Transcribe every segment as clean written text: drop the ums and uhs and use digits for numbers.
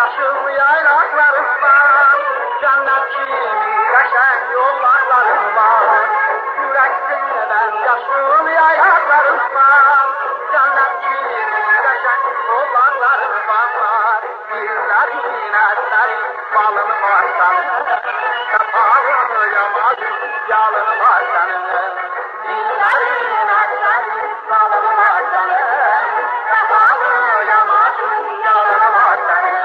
Yemyaşıl yaylaklarım var, cennet gibi yaşayan yollarım var. Yürekten yaşıl yaylaklarım var, cennet gibi yaşayan yollarım var. Birlerin eseri balım var senin, kapalı yamaz yalın var senin. Birlerin eseri balım var senin, kapalı yamaz yalın var senin.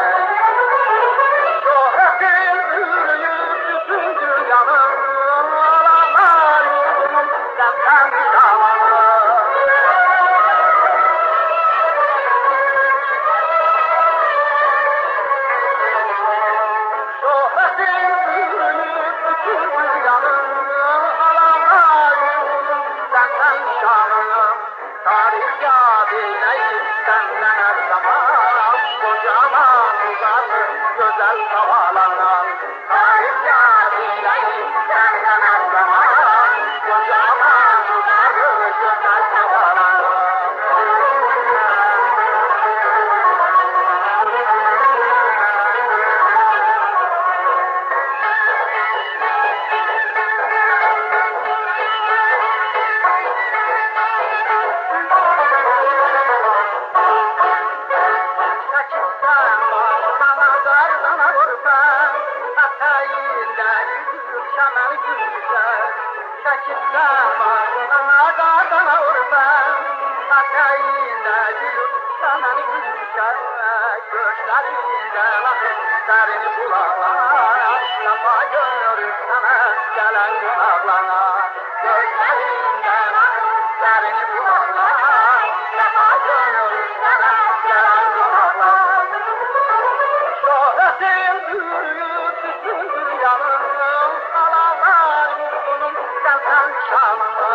Şöhretin büyüyüp bütün dünyanın alanlar yurdunun senden şamanı. Şöhretin büyüyüp bütün dünyanın alanlar yurdunun senden şamanı. Tarih yadineyi senden her zaman kocaman uzanır güzel havalardan. Tarih yadineyi senden her zaman kocaman uzanır güzel havalardan. Derini bulana, lafa görür sana gelen günahlarına. Gözlerinden derini bulana, lafa görür sana gelen günahlarına. Şöhretin büyüyüp bütün dünyanın alanlar yurdunun senden şanını.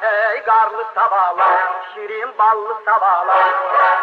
Ey garlı sabahlar, şirin ballı sabahlar.